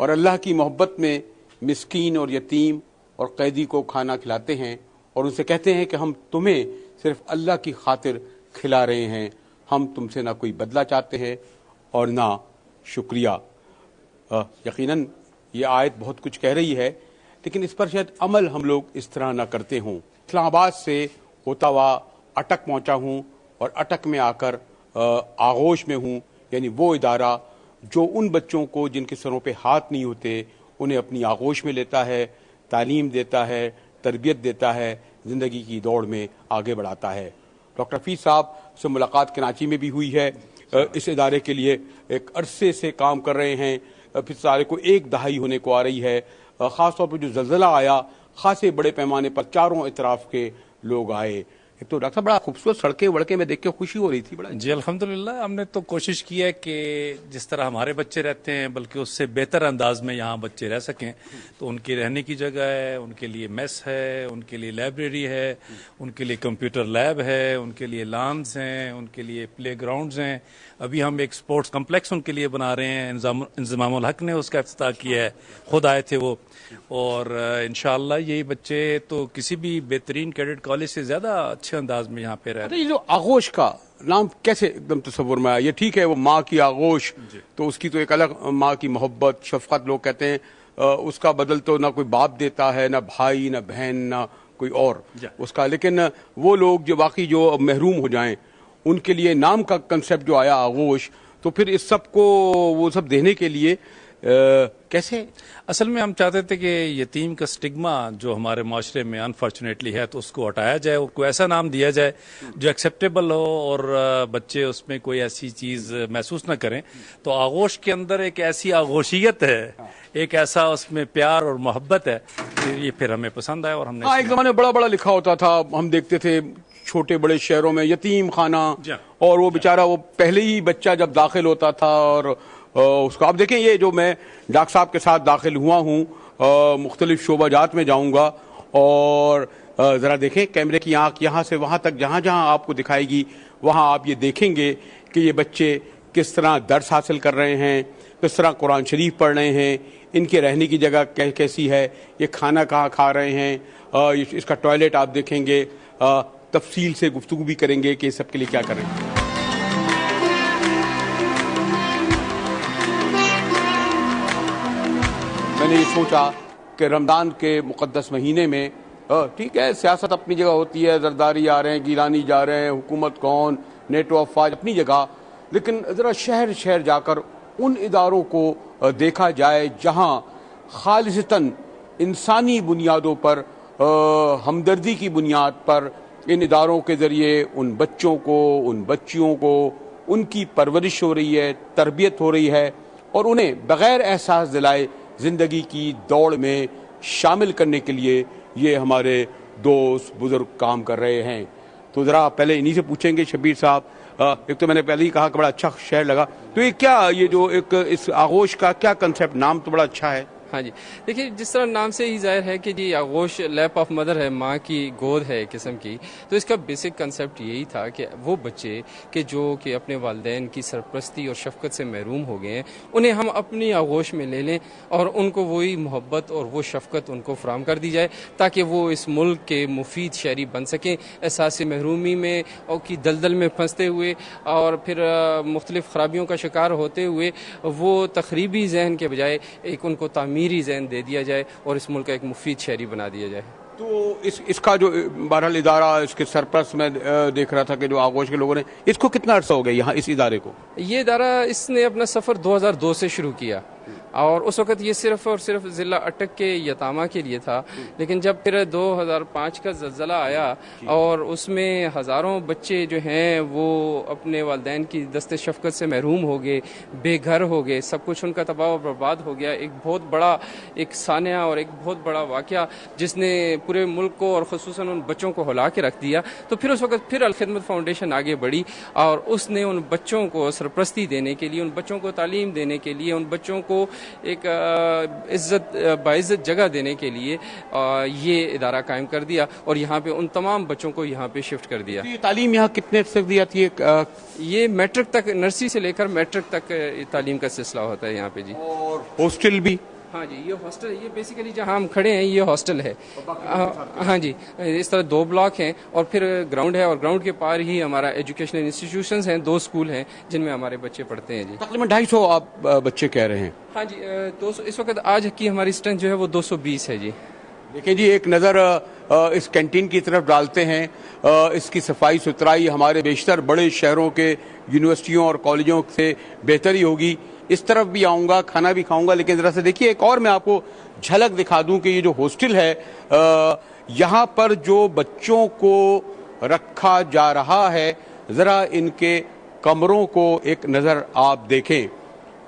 اور اللہ کی محبت میں مسکین اور یتیم اور قیدی کو کھانا کھلاتے ہیں اور ان سے کہتے ہیں کہ ہم تمہیں صرف اللہ کی خاطر کھلا رہے ہیں، ہم تم سے نہ کوئی بدلہ چاہتے ہیں اور نہ شکریہ۔ یقیناً یہ آیت بہت کچھ کہہ رہی ہے، لیکن اس پر شاید عمل ہم لوگ اس طرح نہ کرتے ہوں۔ اسلام آباد سے ہوتا ہوا اٹک پہنچا ہوں اور اٹک میں آ کر آغوش میں ہوں، یعنی وہ ادارہ جو ان بچوں کو جن کے سروں پہ ہاتھ نہیں ہوتے انہیں اپنی آغوش میں لیتا ہے، تعلیم دیتا ہے، تربیت دیتا ہے، زندگی کی دوڑ میں آگے بڑھاتا ہے۔ ڈاکٹر حفیظ صاحب سے ملاقات کراچی میں بھی ہوئی ہے، اس ادارے کے لیے ایک عرصے سے کام کر رہے ہیں، پھر اس ادارے کو ایک دہائی ہونے کو آ رہی ہے۔ خاص طور پر جو زلزلہ آیا خاصے بڑے پیمانے پر چاروں اطراف کے لوگ آئے۔ ایک تو ڈاکٹر صاحب بڑا خوبصورت سڑکیں وڑکیں میں دیکھ کے خوشی ہو رہی تھی بڑا۔ جی الحمدللہ، ہم نے تو کوشش کی ہے کہ جس طرح ہمارے بچے رہتے ہیں بلکہ اس سے بہتر انداز میں یہاں بچے رہ سکیں، تو ان کی رہنے کی جگہ ہے، ان کے لیے میس ہے، ان کے لیے لائبریری ہے، ان کے لیے کمپیوٹر لیب ہے، ان کے لیے لانس ہیں، ان کے لیے پلے گراؤنڈز ہیں۔ ابھی ہم ایک سپورٹس کمپلیکس ان کے لیے بنا رہے ہیں، انضمام الحق نے اس کا افتتاح کیا ہے، خود آئے تھے وہ، اور انشاءاللہ یہی بچے تو کسی بھی بہترین کیڈٹ کالج سے زیادہ اچھے انداز میں یہاں پہ رہتے ہیں۔ یہ جو آغوش کا نام کیسے ایک دم تصور میں آیا؟ یہ ٹھیک ہے وہ ماں کی آغوش، تو اس کی تو ایک الگ ماں کی محبت شفقت لوگ کہتے ہیں، اس کا بدل تو نہ کوئی باپ دیتا ہے، نہ بھائی، نہ بہن، نہ کوئی اور اس کا، لیکن وہ لوگ جو باقی جو محروم ہو جائیں ان کے لیے نام کا کنسیپٹ جو آیا آغوش، تو پھر اس سب کو وہ سب دینے کے لیے کیسے؟ اصل میں ہم چاہتے تھے کہ یتیم کا سٹگما جو ہمارے معاشرے میں انفارچونیٹلی ہے تو اس کو ہٹایا جائے، اور کوئی ایسا نام دیا جائے جو ایکسیپٹیبل ہو اور بچے اس میں کوئی ایسی چیز محسوس نہ کریں۔ تو آغوش کے اندر ایک ایسی آغوشیت ہے، ایک ایسا اس میں پیار اور محبت ہے کہ یہ پھر ہمیں پسند آیا اور ہم نے ایک زمانے میں بڑا بڑا لکھا ہوتا تھا، ہم دیکھتے تھے چھوٹے بڑے شہروں میں یتیم خانہ، اور وہ بیچارہ وہ پہلے ہی بچہ جب داخل ہوتا تھا اور اس کو اب دیکھیں، یہ جو میں ڈاکٹر صاحب کے ساتھ داخل ہوا ہوں، مختلف شعبہ جات میں جاؤں گا اور ذرا دیکھیں کیمرے کی آنکھ یہاں سے وہاں تک جہاں جہاں آپ کو دکھائے گی وہاں آپ یہ دیکھیں گے کہ یہ بچے کس طرح درس حاصل کر رہے ہیں، کس طرح قرآن شریف پڑھ رہے ہیں، ان کے رہنے کی جگہ کیسی ہے، یہ کھانا کہاں کھا رہے ہیں، اس کا ٹوائلٹ آپ دیکھیں گے، تفصیل سے گفتگو بھی کریں گے کہ یہ سب کے لیے کیا کریں۔ میں نے یہ سوچا کہ رمضان کے مقدس مہینے میں ٹھیک ہے سیاست اپنی جگہ ہوتی ہے، زرداری آ رہے ہیں، گیلانی جا رہے ہیں، حکومت کون، نیٹو افواج اپنی جگہ، لیکن ذرا شہر شہر جا کر ان اداروں کو دیکھا جائے جہاں خالصتاً انسانی بنیادوں پر، ہمدردی کی بنیاد پر ان اداروں کے ذریعے ان بچوں کو، ان بچیوں کو ان کی پرورش ہو رہی ہے، تربیت ہو رہی ہے، اور انہیں بغیر احساس دلائے زندگی کی دوڑ میں شامل کرنے کے لیے یہ ہمارے دوست بزرگ کام کر رہے ہیں۔ تو ذرا پہلے انہی سے پوچھیں گے شبیر صاحب، ایک تو میں نے پہلے ہی کہا کہ بڑا اچھا شہر لگا، تو یہ کیا، یہ جو ایک اس آغوش کا کیا کنسیپٹ، نام تو بڑا اچھا ہے۔ ہاں جی، دیکھیے جس طرح نام سے ہی ظاہر ہے کہ جی آغوش لیپ آف مدر ہے، ماں کی گود ہے قسم کی، تو اس کا بیسک کنسیپٹ یہی تھا کہ وہ بچے کہ جو کہ اپنے والدین کی سرپرستی اور شفقت سے محروم ہو گئے ہیں انہیں ہم اپنی آغوش میں لے لیں اور ان کو وہی محبت اور وہ شفقت ان کو فراہم کر دی جائے تاکہ وہ اس ملک کے مفید شہری بن سکیں، احساس محرومی میں اور کی دلدل میں پھنستے ہوئے اور پھر مختلف خرابیوں کا شکار ہوتے ہوئے وہ تخریبی ذہن کے بجائے ایک ان کو میری ذہن دے دیا جائے اور اس ملک کا ایک مفید شہری بنا دیا جائے۔ تو اس کا جو بہرحال ادارہ، اس کے سرپرست میں دیکھ رہا تھا کہ جو آغوش کے لوگوں نے، اس کو کتنا عرصہ ہو گیا یہاں اس ادارے کو؟ یہ ادارہ اس نے اپنا سفر 2002 سے شروع کیا اور اس وقت یہ صرف اور صرف ضلع اٹک کے یتامہ کے لیے تھا، لیکن جب پھر 2005 کا زلزلہ آیا اور اس میں ہزاروں بچے جو ہیں وہ اپنے والدین کی دست شفقت سے محروم ہو گئے، بے گھر ہو گئے، سب کچھ ان کا تباہ و برباد ہو گیا، ایک بہت بڑا ایک سانحہ اور ایک بہت بڑا واقعہ جس نے پورے ملک کو اور خصوصاً ان بچوں کو ہلا کے رکھ دیا. تو پھر اس وقت پھر الخدمت فاؤنڈیشن آگے بڑھی اور اس نے ان بچوں کو سرپرستی دینے کے لیے، ان بچوں کو تعلیم دینے کے لیے، ان بچوں کو ایک عزت باعزت جگہ دینے کے لیے یہ ادارہ قائم کر دیا اور یہاں پہ ان تمام بچوں کو یہاں پہ شفٹ کر دیا. یہ تعلیم یہاں کتنے تک دی جاتی ہے؟ یہ میٹرک تک، نرسری سے لے کر میٹرک تک تعلیم کا سلسلہ ہوتا ہے یہاں پہ جی. اور ہاسٹل بھی؟ ہاں جی، یہ ہاسٹل، یہ بیسیکلی جہاں ہم کھڑے ہیں یہ ہاسٹل ہے. ہاں جی، اس طرح 2 بلاک ہیں اور پھر گراؤنڈ ہے اور گراؤنڈ کے پار ہی ہمارا ایجوکیشنل انسٹیٹیوشنز ہیں، 2 اسکول ہیں جن میں ہمارے بچے پڑھتے ہیں جی. تقریباً 250 آپ بچے کہہ رہے ہیں؟ ہاں جی، 200 اس وقت آج کی ہماری اسٹرینتھ جو ہے وہ 220 ہے جی. دیکھیں جی، ایک نظر اس کینٹین کی طرف ڈالتے ہیں. اس کی صفائی ستھرائی ہمارے بیشتر بڑے شہروں کے یونیورسٹیوں اور کالجوں سے بہتر ہی ہوگی. اس طرف بھی آؤں گا، کھانا بھی کھاؤں گا، لیکن ذرا سے دیکھیے ایک اور میں آپ کو جھلک دکھا دوں کہ یہ جو ہاسٹل ہے یہاں پر جو بچوں کو رکھا جا رہا ہے، ذرا ان کے کمروں کو ایک نظر آپ دیکھیں،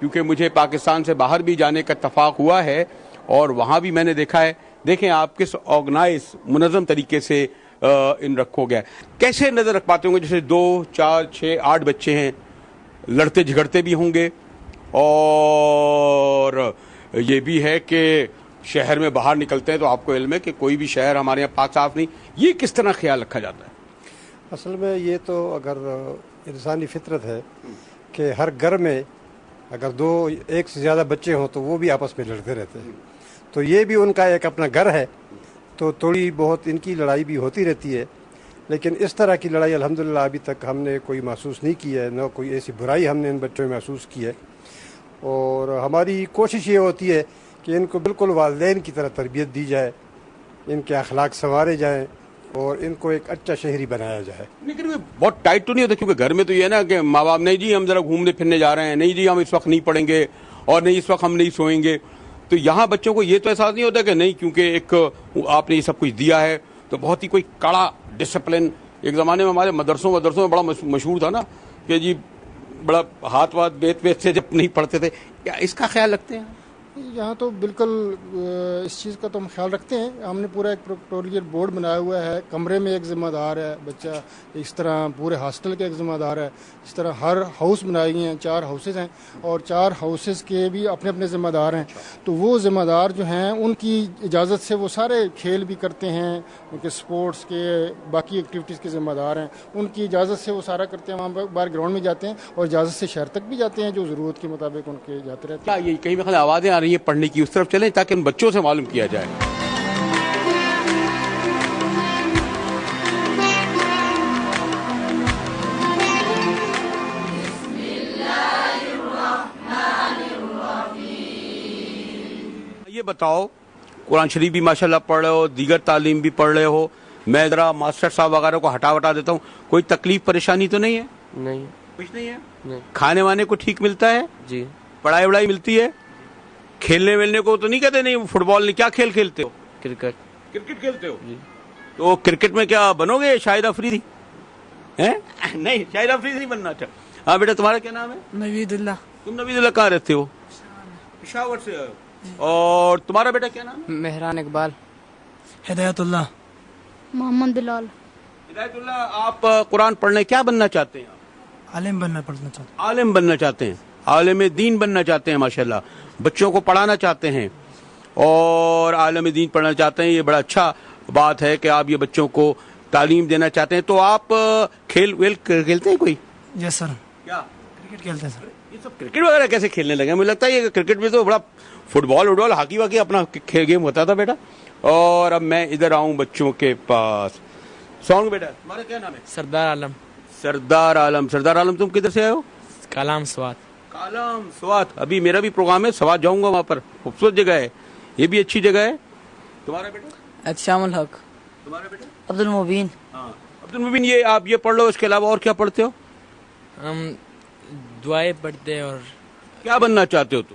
کیونکہ مجھے پاکستان سے باہر بھی جانے کا اتفاق ہوا ہے اور وہاں بھی میں نے دیکھا ہے. دیکھیں آپ کس آرگنائز منظم طریقے سے ان رکھو گیا. کیسے نظر رکھ پاتے ہوں گے؟ جیسے 2 4 6 8 بچے ہیں، لڑتے جھگڑتے بھی ہوں گے اور یہ بھی ہے کہ شہر میں باہر نکلتے ہیں تو آپ کو علم ہے کہ کوئی بھی شہر ہمارے یہاں پاک صاف نہیں. یہ کس طرح خیال رکھا جاتا ہے؟ اصل میں یہ تو اگر انسانی فطرت ہے کہ ہر گھر میں اگر 2 ایک سے زیادہ بچے ہوں تو وہ بھی آپس میں لڑتے رہتے ہیں، تو یہ بھی ان کا ایک اپنا گھر ہے، تو تھوڑی بہت ان کی لڑائی بھی ہوتی رہتی ہے. لیکن اس طرح کی لڑائی الحمدللہ ابھی تک ہم نے کوئی محسوس نہیں کی ہے، نہ کوئی ایسی برائی ہم نے ان بچوں میں محسوس کی ہے. اور ہماری کوشش یہ ہوتی ہے کہ ان کو بالکل والدین کی طرح تربیت دی جائے، ان کے اخلاق سنوارے جائیں اور ان کو ایک اچھا شہری بنایا جائے. لیکن بہت ٹائٹ تو نہیں ہوتا؟ کیونکہ گھر میں تو یہ ہے نا کہ ماں باپ نہیں جی ہم ذرا گھومنے پھرنے جا رہے ہیں، نہیں جی ہم اس وقت نہیں پڑھیں گے، اور نہیں اس وقت ہم نہیں سوئیں گے. تو یہاں بچوں کو یہ تو احساس نہیں ہوتا کہ نہیں، کیونکہ ایک آپ نے یہ سب کچھ دیا ہے تو بہت ہی کوئی کڑا ڈسپلن. ایک زمانے میں ہمارے مدرسوں میں بڑا مشہور تھا نا کہ جی بڑا ہاتھ بیت سے جب نہیں پڑھتے تھے. کیا اس کا خیال رکھتے ہیں؟ یہاں تو بالکل اس چیز کا تو ہم خیال رکھتے ہیں. ہم نے پورا ایک پروٹوکول بورڈ بنایا ہوا ہے، کمرے میں ایک ذمہ دار ہے بچہ، اس طرح پورے ہاسٹل کا ایک ذمہ دار ہے. اس طرح ہر ہاؤس بنائے گئے ہیں، 4 ہاؤسز ہیں اور 4 ہاؤسز کے بھی اپنے اپنے ذمہ دار ہیں. تو وہ ذمہ دار جو ہیں ان کی اجازت سے وہ سارے کھیل بھی کرتے ہیں، ان کے سپورٹس کے باقی ایکٹیویٹیز کے ذمہ دار ہیں. ان کی اجازت سے وہ سارا کرتے ہیں، وہاں پر باہر گراؤنڈ میں جاتے ہیں اور اجازت سے شہر تک بھی جاتے ہیں جو ضرورت کے مطابق ان کے جاتے رہتے ہیں. کیا یہ کہیں بھی آوازیں آ رہی ہیں پڑھنے کی؟ اس طرف چلیں تاکہ ان بچوں سے معلوم کیا جائے. یہ بتاؤ، قرآن شریف بھی ماشاءاللہ پڑھ رہے ہو، دیگر تعلیم بھی پڑھ رہے ہو، میں ذرا ماسٹر صاحب وغیرہ کو ہٹا دیتا ہوں، کوئی تکلیف پریشانی تو نہیں ہے؟ نہیں، کچھ نہیں ہے. نہیں. کھانے وانے کو ٹھیک ملتا ہے؟ جی. پڑھائی وڑھائی ملتی ہے؟ کھیلنے ویلنے کو تو نہیں کہتے نہیں فٹ بال نہیں؟ کیا کھیل کھیلتے ہو؟ کرکٹ کھیلتے ہو جی. تو کرکٹ میں کیا بنو گے شاہد افریدی؟ نہیں، شاہد افریدی نہیں بننا چاہتا. ہاں بیٹا، تمہارا کیا نام ہے؟ نوید اللہ. تم نوید اللہ کہاں رہتے ہو؟ پشاور سے. اور تمہارا بیٹا کیا نام ہے؟ مہران اقبال. ہدایت اللہ. محمد بلال. ہدایت اللہ، آپ قرآن پڑھنے کیا بننا چاہتے ہیں؟ عالم بننا پڑھنا چاہتے ہیں. عالم بننا چاہتے ہیں، عالم دین بننا چاہتے ہیں. ماشاءاللہ بچوں کو پڑھانا چاہتے ہیں اور عالم دین پڑھنا چاہتے ہیں. یہ بڑا اچھا بات ہے کہ آپ یہ بچوں کو تعلیم دینا چاہتے ہیں. تو آپ کھیل ویل کھیلتے ہیں کوئی؟ یس سر. کیا کرکٹ کھیلتے ہیں سر. یہ سب کرکٹ وغیرہ کیسے کھیلنے لگے؟ مجھے لگتا ہے یہ کرکٹ میں تو بڑا فٹ بال ہاکی واکی اپنا گیم ہوتا تھا بیٹا. اور اب میں ادھر آؤں بچوں کے پاس. سونگ بیٹا، تمہارا کیا نام ہے؟ سردار عالم. سردار عالم. سردار عالم، تم کدھر سے آئے ہو؟ کالام سوات. کالام سوات. ابھی میرا بھی پروگرام ہے، سوات جاؤں گا، وہاں پر خوبصورت جگہ ہے، یہ بھی اچھی جگہ ہے. تمہارا بیٹا؟ احتشام الحق. تمہارا بیٹا؟ عبد المبین. ہاں عبد المبین. یہ آپ یہ پڑھ لو، اس کے علاوہ اور کیا پڑھتے ہو؟ ہم دعائیں پڑھتے ہیں. اور کیا بننا چاہتے ہو تم؟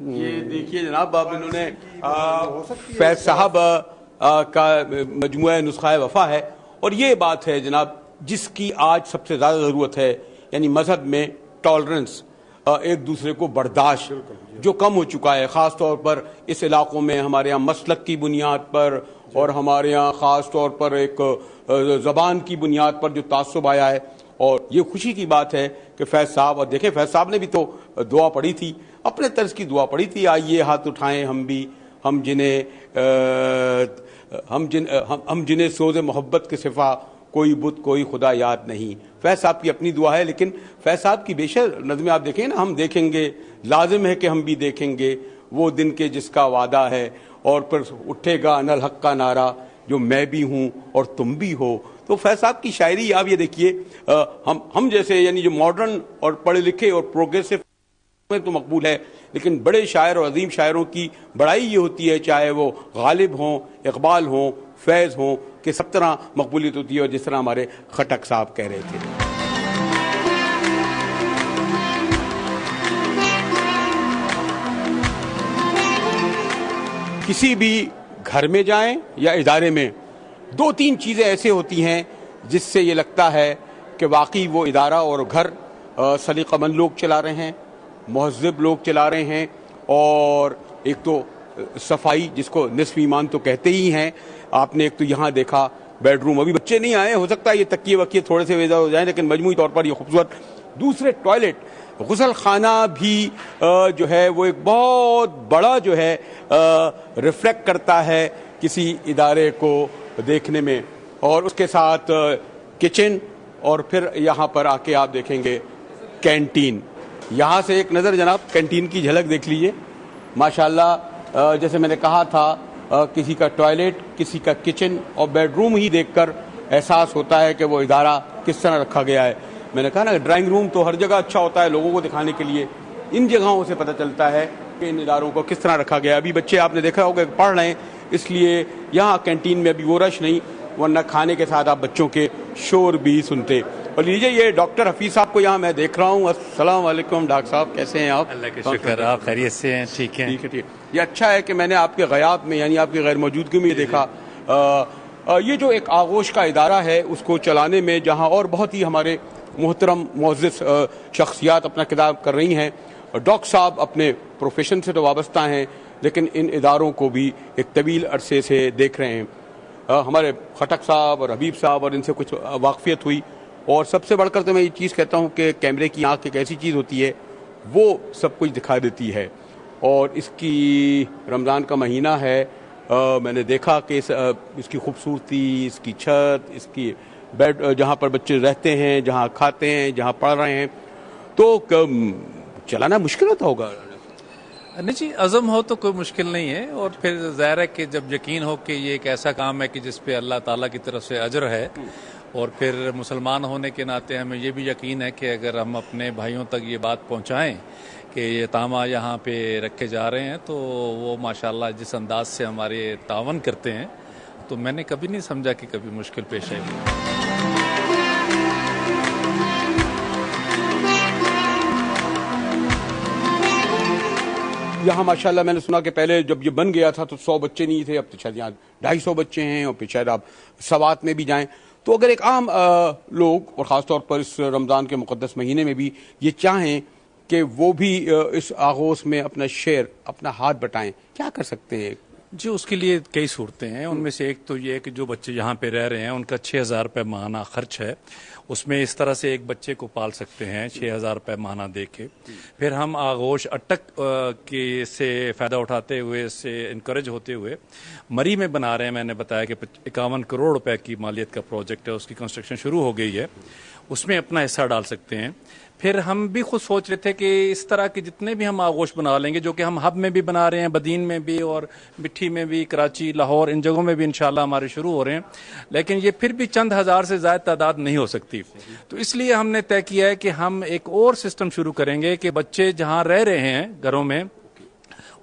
یہ دیکھیے جناب، اب انہوں نے فیض صاحب کا مجموعہ نسخہ وفا ہے، اور یہ بات ہے جناب جس کی آج سب سے زیادہ ضرورت ہے، یعنی مذہب میں ٹالرنس، ایک دوسرے کو برداشت جو کم ہو چکا ہے، خاص طور پر اس علاقوں میں ہمارے یہاں مسلک کی بنیاد پر، اور ہمارے یہاں خاص طور پر ایک زبان کی بنیاد پر جو تعصب آیا ہے. اور یہ خوشی کی بات ہے کہ فیض صاحب، اور دیکھیں فیض صاحب نے بھی تو دعا پڑھی تھی، اپنے طرز کی دعا پڑھی تھی، آئیے ہاتھ اٹھائیں ہم بھی، ہم جنہیں سوز محبت کے صفا کوئی بت کوئی خدا یاد نہیں. فیض صاحب کی اپنی دعا ہے، لیکن فیض صاحب کی بے شر نظمیں آپ دیکھیں نا، ہم دیکھیں گے، لازم ہے کہ ہم بھی دیکھیں گے وہ دن کے جس کا وعدہ ہے، اور پھر اٹھے گا ان الحق کا نعرہ جو میں بھی ہوں اور تم بھی ہو. تو فیض صاحب کی شاعری آپ یہ دیکھیے، ہم جیسے یعنی جو ماڈرن اور پڑھے لکھے اور پروگریسو میں تو مقبول ہے، لیکن بڑے شاعر اور عظیم شاعروں کی بڑائی یہ ہوتی ہے، چاہے وہ غالب ہوں، اقبال ہوں، فیض ہوں، کہ سب طرح مقبولیت ہوتی ہے، اور جس طرح ہمارے خٹک صاحب کہہ رہے تھے. کسی بھی گھر میں جائیں یا ادارے میں، دو تین چیزیں ایسے ہوتی ہیں جس سے یہ لگتا ہے کہ واقعی وہ ادارہ اور گھر سلیقہ مند لوگ چلا رہے ہیں، مہذب لوگ چلا رہے ہیں. اور ایک تو صفائی، جس کو نصف ایمان تو کہتے ہی ہیں. آپ نے ایک تو یہاں دیکھا بیڈ روم، ابھی بچے نہیں آئے، ہو سکتا ہے یہ تکیے وکیے تھوڑے سے ویزا ہو جائیں، لیکن مجموعی طور پر یہ خوبصورت. دوسرے ٹوائلٹ، غسل خانہ بھی جو ہے وہ ایک بہت بڑا جو ہے ریفلیکٹ کرتا ہے کسی ادارے کو دیکھنے میں. اور اس کے ساتھ کچن، اور پھر یہاں پر آ کے آپ دیکھیں گے کینٹین. یہاں سے ایک نظر جناب کینٹین کی جھلک دیکھ لیجئے. ماشاءاللہ جیسے میں نے کہا تھا، کسی کا ٹوائلٹ، کسی کا کچن اور بیڈ روم ہی دیکھ کر احساس ہوتا ہے کہ وہ ادارہ کس طرح رکھا گیا ہے. میں نے کہا نا، ڈرائنگ روم تو ہر جگہ اچھا ہوتا ہے لوگوں کو دکھانے کے لیے، ان جگہوں سے پتہ چلتا ہے کہ ان اداروں کو کس طرح رکھا گیا. ابھی بچے آپ نے دیکھا ہوگا کہ پڑھ رہے ہیں، اس لیے یہاں کینٹین میں ابھی وہ رش نہیں، ورنہ کھانے کے ساتھ آپ بچوں کے شور بھی سنتے. اور لیجیے یہ ڈاکٹر حفیظ صاحب کو یہاں میں دیکھ رہا ہوں. السلام علیکم ڈاکٹر صاحب، کیسے ہیں آپ؟ اللہ کا شکر، آپ خیریت سے ہیں؟ ٹھیک ہے. ٹھیک ہے. یہ اچھا ہے کہ میں نے آپ کے غیاب میں، یعنی آپ کی غیر موجودگی میں یہ دیکھا. یہ جو ایک آغوش کا ادارہ ہے، اس کو چلانے میں جہاں اور بہت ہی ہمارے محترم معزز شخصیات اپنا کردار کر رہی ہیں، ڈاکٹر صاحب اپنے پروفیشن سے تو وابستہ ہیں، لیکن ان اداروں کو بھی ایک طویل عرصے سے دیکھ رہے ہیں. ہمارے خٹک صاحب اور حبیب صاحب، اور ان سے کچھ واقفیت ہوئی. اور سب سے بڑھ کر تو میں یہ چیز کہتا ہوں کہ کیمرے کی آنکھ ایک ایسی چیز ہوتی ہے، وہ سب کچھ دکھا دیتی ہے. اور اس کی رمضان کا مہینہ ہے، میں نے دیکھا کہ اس کی خوبصورتی، اس کی چھت، اس کی بیڈ، جہاں پر بچے رہتے ہیں، جہاں کھاتے ہیں، جہاں پڑھ رہے ہیں، تو چلانا مشکل ہوتا ہوگا. نہیں جی، عزم ہو تو کوئی مشکل نہیں ہے. اور پھر ظاہر ہے کہ جب یقین ہو کہ یہ ایک ایسا کام ہے کہ جس پہ اللہ تعالیٰ کی طرف سے اجر ہے، اور پھر مسلمان ہونے کے ناطے ہمیں یہ بھی یقین ہے کہ اگر ہم اپنے بھائیوں تک یہ بات پہنچائیں کہ یہ تامہ یہاں پہ رکھے جا رہے ہیں، تو وہ ماشاءاللہ جس انداز سے ہمارے تعاون کرتے ہیں، تو میں نے کبھی نہیں سمجھا کہ کبھی مشکل پیش آئے گی. یہاں ماشاءاللہ میں نے سنا کہ پہلے جب یہ بن گیا تھا تو 100 بچے نہیں تھے، اب تو شاید یہاں 250 بچے ہیں، اور پھر شاید آپ سوات میں بھی جائیں. تو اگر ایک عام لوگ، اور خاص طور پر اس رمضان کے مقدس مہینے میں بھی یہ چاہیں کہ وہ بھی اس آغوش میں اپنا شیئر، اپنا ہاتھ بٹائیں، کیا کر سکتے ہیں؟ جی، اس کے لیے کئی صورتیں ہیں. ان میں سے ایک تو یہ ہے کہ جو بچے یہاں پہ رہ رہے ہیں ان کا 6,000 روپے ماہانہ خرچ ہے. اس میں اس طرح سے ایک بچے کو پال سکتے ہیں 6,000 روپے ماہانہ دے کے. پھر ہم آغوش اٹک کے سے فائدہ اٹھاتے ہوئے، اس سے انکریج ہوتے ہوئے مری میں بنا رہے ہیں. میں نے بتایا کہ 51 کروڑ روپے کی مالیت کا پروجیکٹ ہے، اس کی کنسٹرکشن شروع ہو گئی ہے، اس میں اپنا حصہ ڈال سکتے ہیں. پھر ہم بھی خود سوچ رہے تھے کہ اس طرح کے جتنے بھی ہم آغوش بنا لیں گے، جو کہ ہم ہب میں بھی بنا رہے ہیں، بدین میں بھی، اور مٹھی میں بھی، کراچی، لاہور، ان جگہوں میں بھی انشاءاللہ ہمارے شروع ہو رہے ہیں، لیکن یہ پھر بھی چند ہزار سے زائد تعداد نہیں ہو سکتی. تو اس لیے ہم نے طے کیا ہے کہ ہم ایک اور سسٹم شروع کریں گے کہ بچے جہاں رہ رہے ہیں گھروں میں،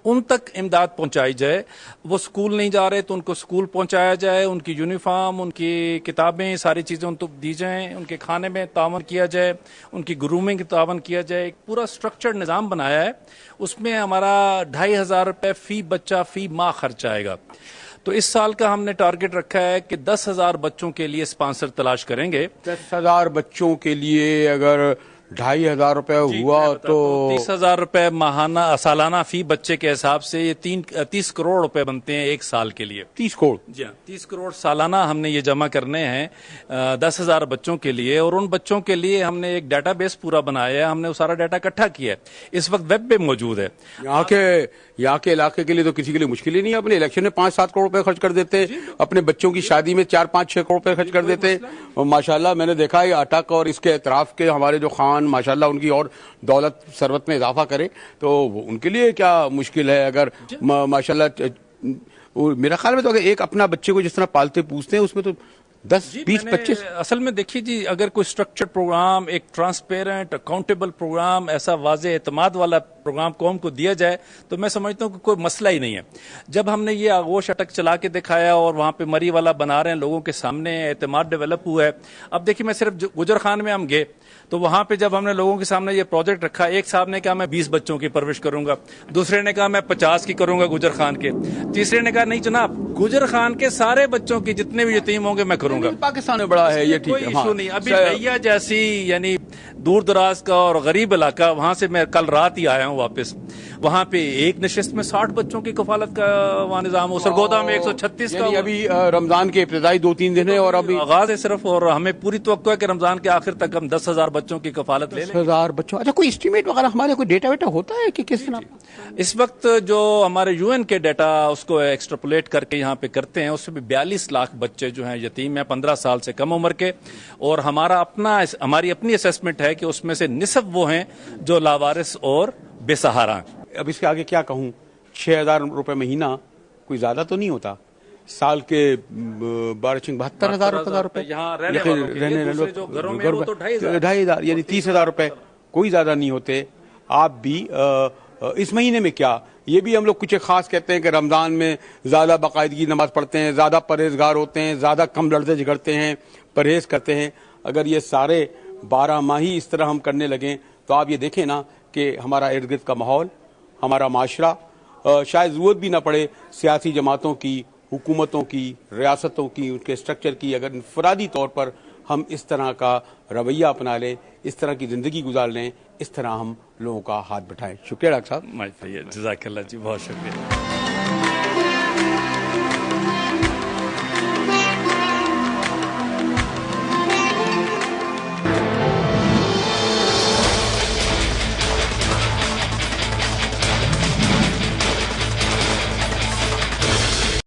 ان تک امداد پہنچائی جائے. وہ اسکول نہیں جا رہے تو ان کو اسکول پہنچایا جائے, ان کی یونیفارم, ان کی کتابیں, ساری چیزیں ان تک دی جائیں, ان کے کھانے میں تعاون کیا جائے, ان کی گرومنگ تعاون کیا جائے. ایک پورا اسٹرکچرڈ نظام بنایا ہے, اس میں ہمارا 2500 روپے فی بچہ فی ماہ خرچ آئے گا. تو اس سال کا ہم نے ٹارگٹ رکھا ہے کہ 10,000 بچوں کے لیے اسپانسر تلاش کریں گے. 10,000 بچوں کے لیے اگر 2,500 روپے ہوا تو 30,000 روپے ماہانہ سالانہ فی بچے کے حساب سے یہ 30 کروڑ روپے بنتے ہیں ایک سال کے لیے. 30 کروڑ؟ جی ہاں, 30 کروڑ سالانہ ہم نے یہ جمع کرنے ہیں 10,000 بچوں کے لیے. اور ان بچوں کے لیے ہم نے ایک ڈیٹا بیس پورا بنایا ہے, ہم نے وہ سارا ڈیٹا اکٹھا کیا ہے, اس وقت ویب پہ موجود ہے. یہاں کے علاقے کے لیے تو کسی کے لیے مشکل ہی نہیں ہے. اپنے الیکشن میں 5-7 کروڑ روپے خرچ کر دیتے ہیں, اپنے بچوں کی شادی میں 4-5-6 کروڑ روپے خرچ کر دیتے ہیں. اور ماشاءاللہ میں نے دیکھا ہے اٹک اور اس کے اطراف کے ہمارے جو خان ماشاءاللہ ان کی اور دولت ثروت میں اضافہ کرے تو ان کے لیے کیا مشکل ہے. اگر ماشاءاللہ میرا خیال میں تو اگر ایک اپنا بچے کو جس طرح پالتے پوچھتے ہیں اس میں تو 10-20-25 اصل میں دیکھیے جی, اگر کوئی اسٹرکچرڈ پروگرام, ایک ٹرانسپیرنٹ اکاؤنٹیبل پروگرام, ایسا واضح اعتماد والا پروگرام قوم کو دیا جائے تو میں سمجھتا ہوں کہ کوئی مسئلہ ہی نہیں ہے. جب ہم نے یہ آغوش اٹک چلا کے دکھایا اور وہاں پہ مری والا بنا رہے ہیں, لوگوں کے سامنے اعتماد ڈیولپ ہوا ہے. اب دیکھیے میں صرف گجر خان میں ہم گئے تو وہاں پہ جب ہم نے لوگوں کے سامنے یہ پروجیکٹ رکھا, ایک صاحب نے کہا میں 20 بچوں کی پرورش کروں گا, دوسرے نے کہا میں 50 کی کروں گا گجر خان کے, تیسرے نے کہا نہیں جناب گجر خان کے سارے بچوں کی جتنے بھی یتیم ہوں گے میں کروں گا. پاکستان میں بڑا ہے یہ, ٹھیک ہے, کوئی ایشو نہیں. ابھی بھیا جیسی یعنی دور دراز کا اور غریب علاقہ, وہاں سے میں کل رات ہی آیا ہوں واپس, وہاں پہ ایک نشست میں 60 بچوں کی کفالت کا وہاں نظام ہو. سرگودا میں 136 کا. ابھی رمضان کے ابتدائی 2-3 دن ہے اور ابھی آغاز ہے صرف, اور ہمیں پوری توقع ہے کہ رمضان کے آخر تک ہم 10,000 بچوں کی کفالت لے لیں. 10,000 بچوں. اچھا کوئی اسٹیمیٹ وغیرہ ہمارے کوئی ڈیٹا ویٹا ہوتا ہے کہ کس طرح؟ اس وقت جو ہمارے یو این کے ڈیٹا اس کو ایکسٹراپولیٹ کر کے یہاں پہ کرتے ہیں, اس میں 42 لاکھ بچے جو ہیں یتیم ہیں 15 سال سے کم عمر کے, اور ہماری اپنی اسیسمنٹ ہے کہ اس میں سے نصف وہ ہیں جو لاوارث اور بے سہارا ہیں. اب اس کے آگے کیا کہوں, 6,000 روپے مہینہ کوئی زیادہ تو نہیں ہوتا, سال کے 72,000 روپے یہاں رہنے والوں جو گھروں میں وہ تو 2,500 یعنی 30,000 روپے کوئی زیادہ نہیں ہوتے. آپ بھی اس مہینے میں کیا, یہ بھی ہم لوگ کچھ خاص کہتے ہیں کہ رمضان میں زیادہ باقاعدگی نماز پڑھتے ہیں, زیادہ پرہیزگار ہوتے ہیں, زیادہ کم لڑتے جھگڑتے ہیں, پرہیز کرتے ہیں. اگر یہ سارے 12 ماہی اس طرح ہم کرنے لگیں تو آپ یہ دیکھیں نا کہ ہمارا ارد گرد کا ماحول, ہمارا معاشرہ, شاید ضرورت بھی نہ پڑے سیاسی جماعتوں کی, حکومتوں کی, ریاستوں کی, ان کے اسٹرکچر کی, اگر انفرادی طور پر ہم اس طرح کا رویہ اپنا لیں, اس طرح کی زندگی گزار لیں, اس طرح ہم لوگوں کا ہاتھ بٹھائیں. شکریہ ڈاکٹر صاحب. جزاک اللہ جی, بہت شکریہ.